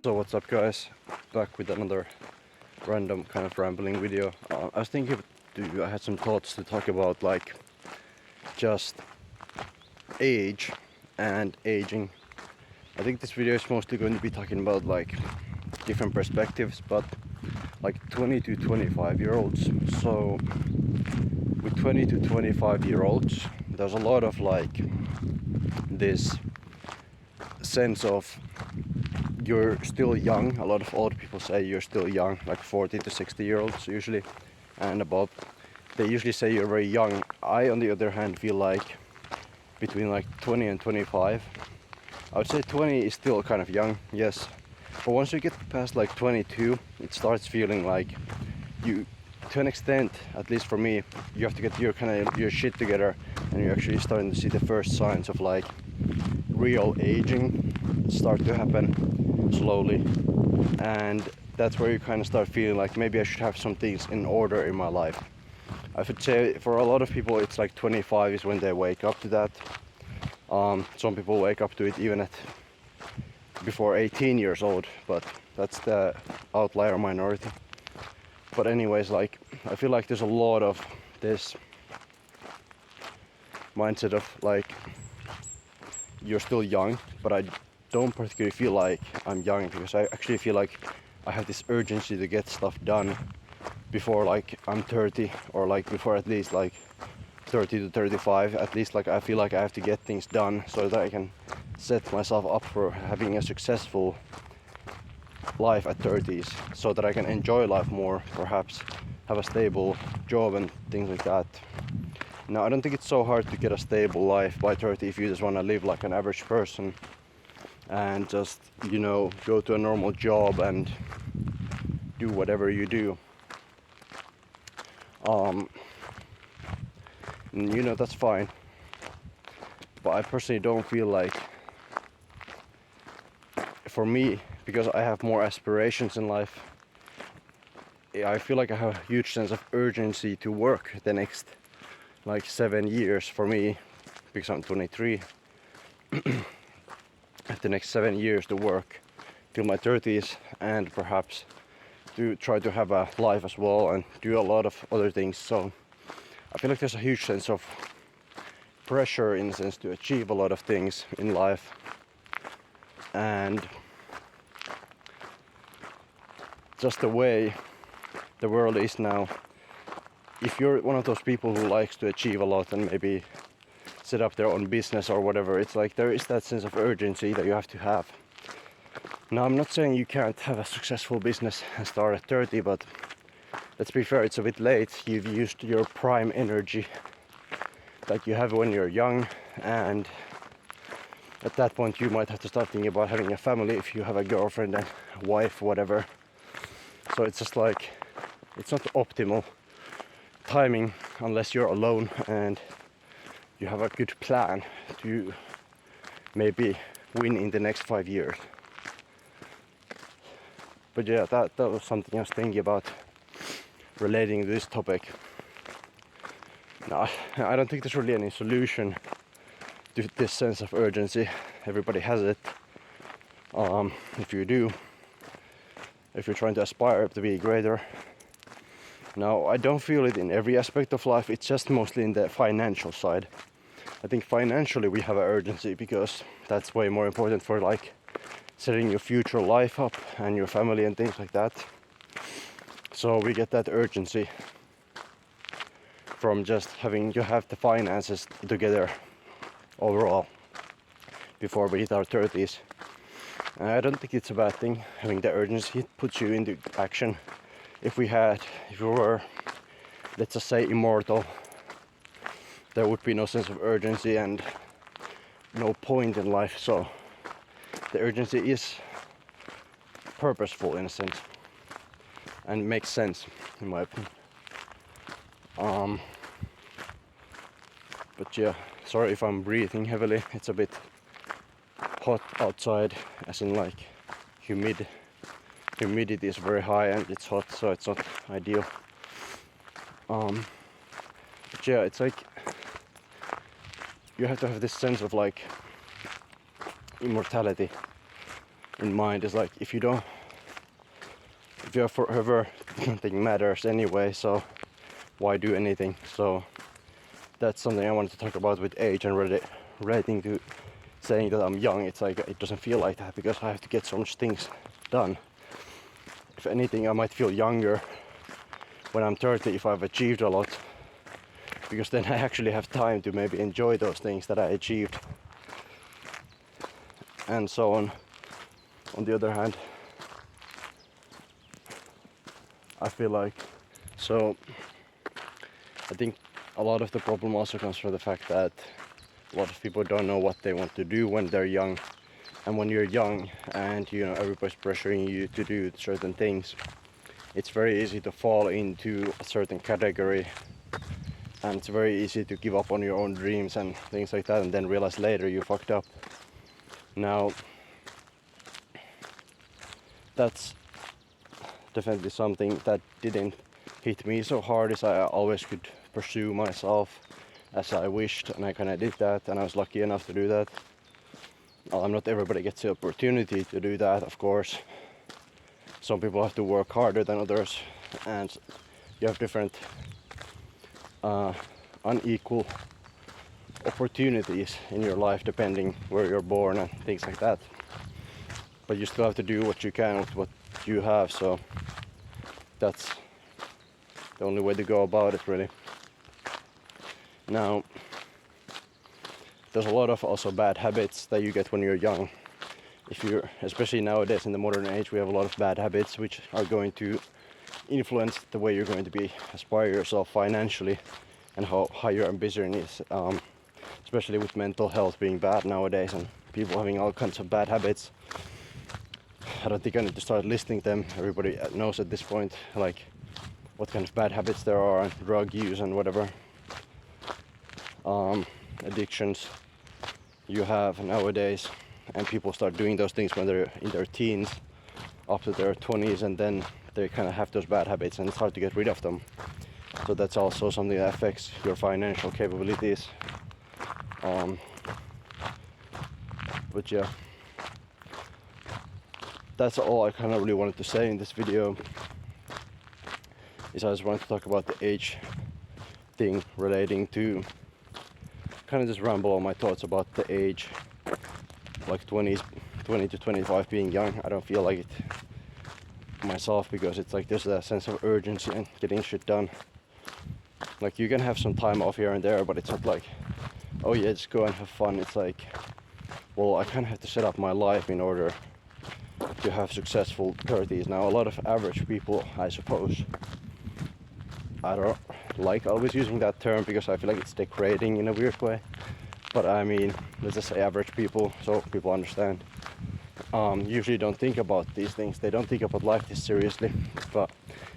So what's up guys, back with another random kind of rambling video. I was thinking I had some thoughts to talk about like just age and aging. I think this video is mostly going to be talking about like different perspectives, but like 20 to 25 year olds. So with 20 to 25 year olds there's a lot of like this sense of you're still young. A lot of old people say you're still young, like 40 to 60 year olds usually and above. They usually say you're very young. I on the other hand feel like between like 20 and 25. I would say 20 is still kind of young, yes, but once you get past like 22 it starts feeling like you, to an extent, at least for me, you have to get your kind of your shit together and you're actually starting to see the first signs of like real aging start to happen slowly, and that's where you kind of start feeling like maybe I should have some things in order in my life. I would say for a lot of people it's like 25 is when they wake up to that. Some people wake up to it even at before 18 years old, but that's the outlier minority. But anyways, like I feel like there's a lot of this mindset of like you're still young, but I don't particularly feel like I'm young because I actually feel like I have this urgency to get stuff done before like I'm 30, or like before at least like 30 to 35. At least like I feel like I have to get things done so that I can set myself up for having a successful life at 30s, so that I can enjoy life more, perhaps have a stable job and things like that. Now I don't think it's so hard to get a stable life by 30 if you just want to live like an average person and just, you know, go to a normal job and do whatever you do. You know, that's fine, but I personally don't feel like, for me, because I have more aspirations in life, I feel like I have a huge sense of urgency to work the next like 7 years for me, because I'm 23. The next 7 years to work till my 30s, and perhaps to try to have a life as well and do a lot of other things. So I feel like there's a huge sense of pressure in a sense to achieve a lot of things in life. And just the way the world is now, if you're one of those people who likes to achieve a lot and maybe set up their own business or whatever, it's like there is that sense of urgency that you have to have. Now I'm not saying you can't have a successful business and start at 30, but let's be fair, it's a bit late. You've used your prime energy that you have when you're young, and at that point you might have to start thinking about having a family if you have a girlfriend and wife, whatever. So it's just like, it's not optimal timing unless you're alone and you have a good plan to maybe win in the next 5 years. But yeah, that was something I was thinking about relating to this topic. Now, I don't think there's really any solution to this sense of urgency. Everybody has it. If you do, if you're trying to aspire to be greater. Now, I don't feel it in every aspect of life. It's just mostly in the financial side. I think financially we have an urgency because that's way more important for like setting your future life up and your family and things like that. So we get that urgency from just having to have the finances together overall before we hit our 30s. And I don't think it's a bad thing having the urgency. It puts you into action. If we were, let's just say, immortal, there would be no sense of urgency and no point in life. So the urgency is purposeful in a sense and makes sense in my opinion. But yeah, sorry if I'm breathing heavily. It's a bit hot outside, as in like humidity is very high and it's hot, so it's not ideal. But yeah, it's like you have to have this sense of like immortality in mind is like, if you are forever, nothing matters anyway, so why do anything? So that's something I wanted to talk about with age, and relating to saying that I'm young. It's like, it doesn't feel like that because I have to get so much things done. If anything, I might feel younger when I'm 30 if I've achieved a lot, because then I actually have time to maybe enjoy those things that I achieved, and so on. On the other hand, I feel like, so I think a lot of the problem also comes from the fact that a lot of people don't know what they want to do when they're young. And when you're young and you know everybody's pressuring you to do certain things, it's very easy to fall into a certain category, and it's very easy to give up on your own dreams and things like that, and then realize later you fucked up. Now, that's definitely something that didn't hit me so hard, as I always could pursue myself as I wished, and I kind of did that, and I was lucky enough to do that. Not everybody gets the opportunity to do that, of course. Some people have to work harder than others, and you have different unequal opportunities in your life depending where you're born and things like that. But you still have to do what you can with what you have, so that's the only way to go about it, really. Now, there's a lot of also bad habits that you get when you're young. If you're, especially nowadays in the modern age, we have a lot of bad habits which are going to influence the way you're going to be aspire yourself financially, and how high your ambition is, especially with mental health being bad nowadays and people having all kinds of bad habits. I don't think I need to start listing them. Everybody knows at this point like what kind of bad habits there are, and drug use and whatever addictions you have nowadays. And people start doing those things when they're in their teens up to their 20s, and then they kind of have those bad habits and it's hard to get rid of them. So that's also something that affects your financial capabilities. But yeah, that's all I kind of really wanted to say in this video. Is I just wanted to talk about the age thing, relating to kind of just ramble on my thoughts about the age, like 20 to 25 being young. I don't feel like it myself, because it's like there's a sense of urgency and getting shit done. Like you can have some time off here and there, but it's not like, oh yeah, just go and have fun. It's like, well, I kind of have to set up my life in order to have successful 30s. Now, a lot of average people, I suppose, I don't like always using that term because I feel like it's degrading in a weird way, but I mean, let's just say average people, so people understand, usually don't think about these things. They don't think about life this seriously, but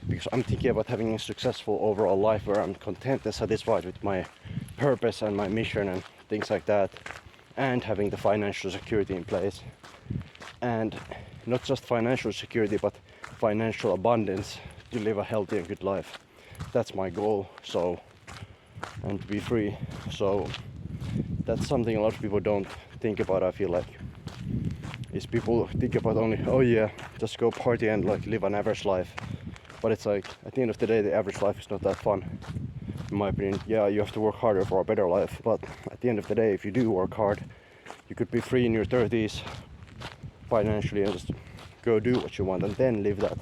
because I'm thinking about having a successful overall life where I'm content and satisfied with my purpose and my mission and things like that, and having the financial security in place, and not just financial security but financial abundance to live a healthy and good life. That's my goal. So, and to be free. So that's something a lot of people don't think about, I feel like. Is people think about only, oh yeah, just go party and like live an average life. But it's like, at the end of the day, the average life is not that fun, in my opinion. Yeah, you have to work harder for a better life, but at the end of the day, if you do work hard, you could be free in your 30s financially and just go do what you want, and then live that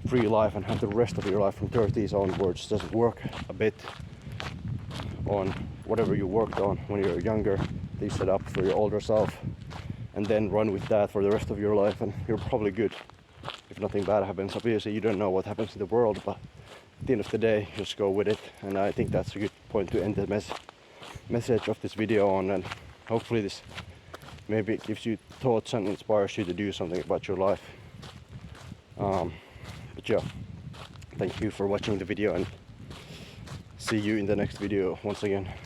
free life and have the rest of your life from 30s onwards. Just work a bit on whatever you worked on when you were younger, that you set up for your older self, and then run with that for the rest of your life, and you're probably good if nothing bad happens. Obviously you don't know what happens in the world, but at the end of the day, just go with it. And I think that's a good point to end the message of this video on, and hopefully this maybe it gives you thoughts and inspires you to do something about your life. But yeah, thank you for watching the video, and see you in the next video once again.